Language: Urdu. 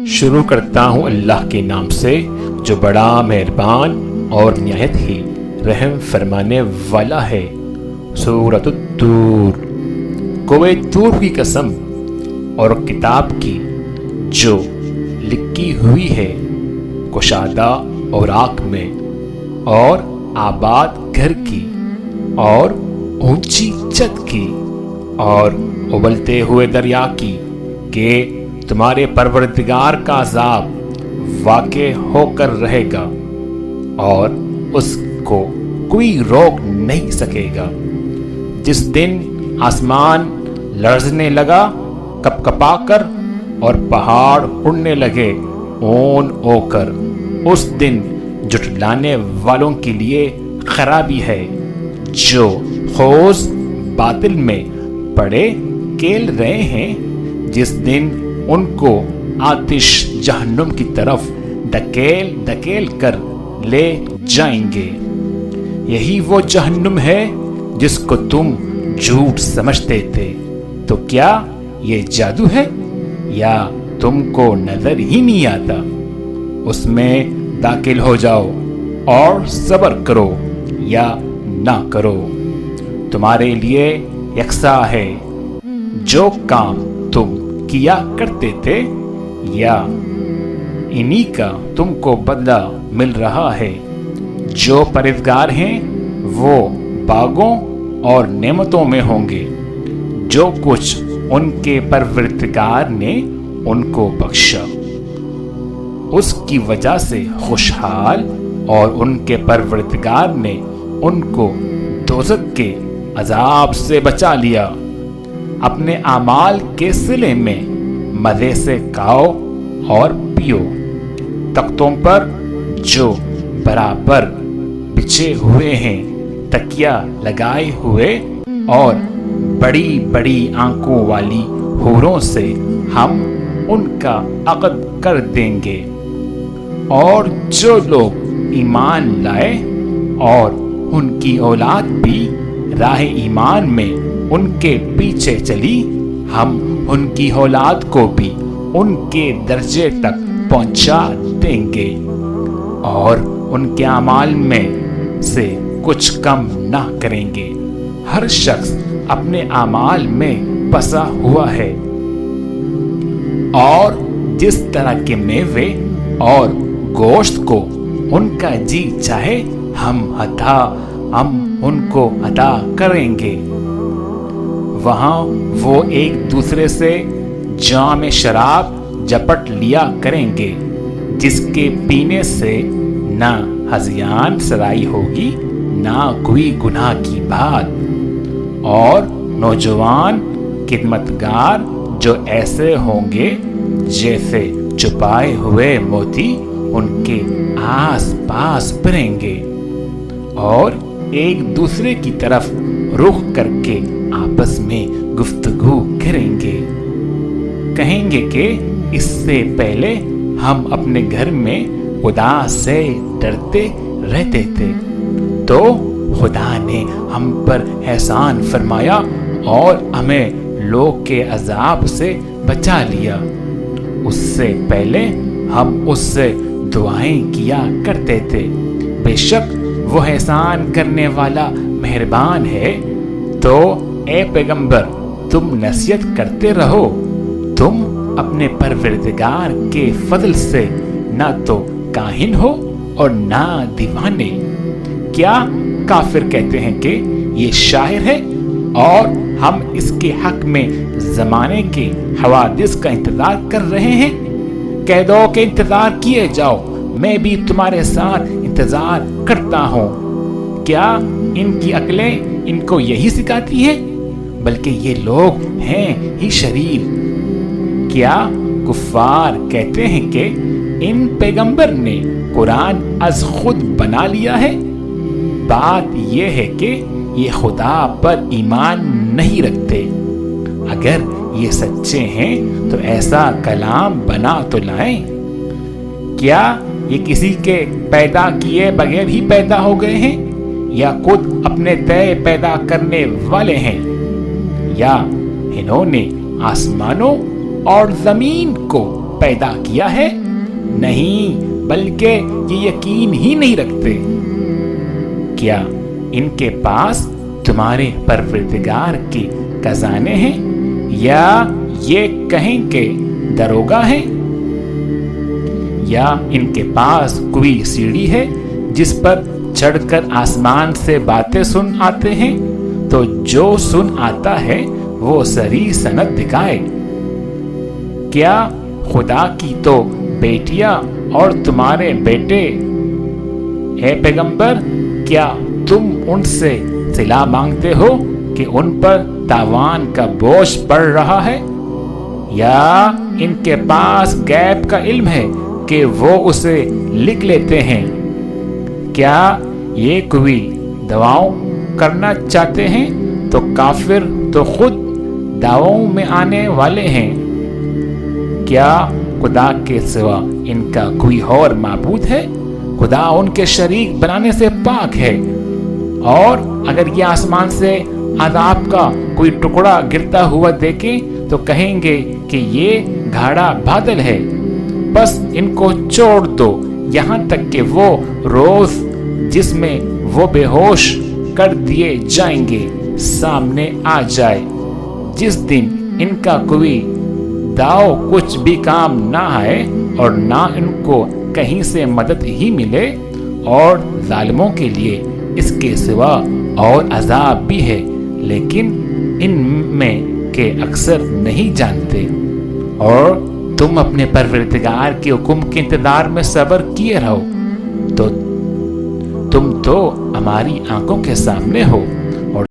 شروع کرتا ہوں اللہ کے نام سے جو بڑا مہربان اور نہایت ہی رحم فرمانے والا ہے۔ سورۃ الطور۔ کوہ طور کی قسم اور کتاب کی جو لکھی ہوئی ہے کشادہ اوراق میں، اور آباد گھر کی اور اونچی چھت کی اور ابلتے ہوئے دریا کی، کہ تمہارے پروردگار کا عذاب واقع ہو کر رہے گا اور اس کو کوئی روک نہیں سکے گا۔ جس دن آسمان لرزنے لگا کپ کپا کر اور پہاڑ اڑنے لگے اون او کر، اس دن جھٹلانے والوں کے لیے خرابی ہے، جو خوض باطل میں پڑے کھیل رہے ہیں، جس دن ان کو آتش جہنم کی طرف ڈھکیل ڈھکیل کر لے جائیں گے۔ یہی وہ جہنم ہے جس کو تم جھوٹ سمجھتے تھے، تو کیا یہ جادو ہے یا تم کو نظر ہی نہیں آتا؟ اس میں داخل ہو جاؤ اور صبر کرو یا نہ کرو، تمہارے لیے یکساں ہے جو کام تم کیا کرتے تھے، یا انہی کا تم کو بدلہ مل رہا ہے۔ جو پرہیزگار ہیں وہ باغوں اور نعمتوں میں ہوں گے، جو کچھ ان کے پروردگار نے ان کو بخشا اس کی وجہ سے خوشحال، اور ان کے پروردگار نے ان کو دوزخ کے عذاب سے بچا لیا۔ اپنے اعمال کے صلے میں مزے سے کھاؤ اور پیو، تختوں پر جو برابر بچھے ہوئے ہیں، تکیا لگائے ہوئے، اور بڑی بڑی آنکھوں والی حوروں سے ہم ان کا عقد کر دیں گے۔ اور جو لوگ ایمان لائے اور ان کی اولاد بھی راہ ایمان میں ان کے پیچھے چلی، ہم ان کی اولاد کو بھی ان کے درجے تک پہنچا دیں گے، اور ان کے اعمال میں سے کچھ کم نہ کریں گے۔ ہر شخص اپنے اعمال میں پسا ہوا ہے، اور جس طرح کے میوے اور گوشت کو ان کا جی چاہے ہم ان کو عطا کریں گے۔ وہاں وہ ایک دوسرے سے جام شراب جپٹ لیا کریں گے، جس کے پینے سے نہ ہذیان سرائی ہوگی نہ کوئی گناہ کی بات۔ اور نوجوان خدمتگار جو ایسے ہوں گے جیسے چھپائے ہوئے موتی ان کے آس پاس پھریں گے، اور ایک دوسرے کی طرف رخ کر کے آپس میں گفتگو کریں گے، کہیں گے کہ اس سے پہلے ہم اپنے گھر میں خدا سے ڈرتے رہتے تھے، تو خدا نے ہم پر احسان فرمایا اور ہمیں لوگ کے عذاب سے بچا لیا۔ اس سے پہلے ہم اس سے دعائیں کیا کرتے تھے، بے شک وہ احسان کرنے والا مہربان ہے۔ تو اے پیغمبر تم نصیحت کرتے رہو، تم اپنے پروردگار کے فضل سے نہ تو کاہن ہو اور نہ دیوانے۔ کیا کافر کہتے ہیں کہ یہ شاعر ہے، اور ہم اس کے حق میں زمانے کے حوادث کا انتظار کر رہے ہیں؟ کہہ دو کہ انتظار کیے جاؤ، میں بھی تمہارے ساتھ انتظار کرتا ہوں۔ کیا ان کی عقلیں ان کو یہی سکھاتی ہے؟ بلکہ یہ لوگ ہیں ہی شریر۔ کیا کفار کہتے ہیں کہ ان پیغمبر نے قرآن از خود بنا لیا ہے؟ بات یہ ہے کہ یہ خدا پر ایمان نہیں رکھتے۔ اگر یہ سچے ہیں تو ایسا کلام بنا تو لائیں۔ کیا یہ کسی کے پیدا کیے بغیر ہی پیدا ہو گئے ہیں، یا خود اپنے طے پیدا کرنے والے ہیں؟ یا انہوں نے آسمانوں اور زمین کو پیدا کیا ہے؟ نہیں، بلکہ یہ یقین ہی نہیں رکھتے۔ کیا ان کے پاس تمہارے پروردگار کے خزانے ہیں، یا یہ کہیں کہ دروگا ہیں؟ یا ان کے پاس کوئی سیڑھی ہے جس پر چڑھ کر آسمان سے باتیں سن آتے ہیں؟ تو جو سن آتا ہے وہ صریح سند دکھائے۔ کیا خدا کی تو بیٹیاں اور تمہارے بیٹے، اے پیغمبر، کیا تم ان سے صلہ مانگتے ہو کہ ان پر تاوان کا بوجھ پڑ رہا ہے؟ یا ان کے پاس غیب کا علم ہے کہ وہ اسے لکھ لیتے ہیں؟ کیا یہ کوئی دعویٰ کرنا چاہتے ہیں تو کافر تو خود دعووں میں آنے والے ہیں۔ کیا خدا کے سوا ان کا کوئی اور معبود ہے؟ خدا ان کے شریک بنانے سے پاک ہے، اور اگر یہ آسمان سے عذاب کا کوئی ٹکڑا گرتا ہوا دیکھیں تو کہیں گے کہ یہ گھاڑا بادل ہے، بس ان کو چھوڑ دو یہاں تک کہ وہ روز جس میں وہ بے ہوش کر دیے جائیں گے سامنے آ جائے، جس دن ان کا کوئی داؤ کچھ بھی کام نہ آئے اور نہ ان کو کہیں سے مدد ہی ملے، اور ظالموں کے لیے اس کے سوا اور عذاب بھی ہے، لیکن ان میں کے اکثر نہیں جانتے۔ اور تم اپنے پروردگار کے حکم کے انتظار میں صبر کیے رہو، تو تم تو ہماری آنکھوں کے سامنے ہو،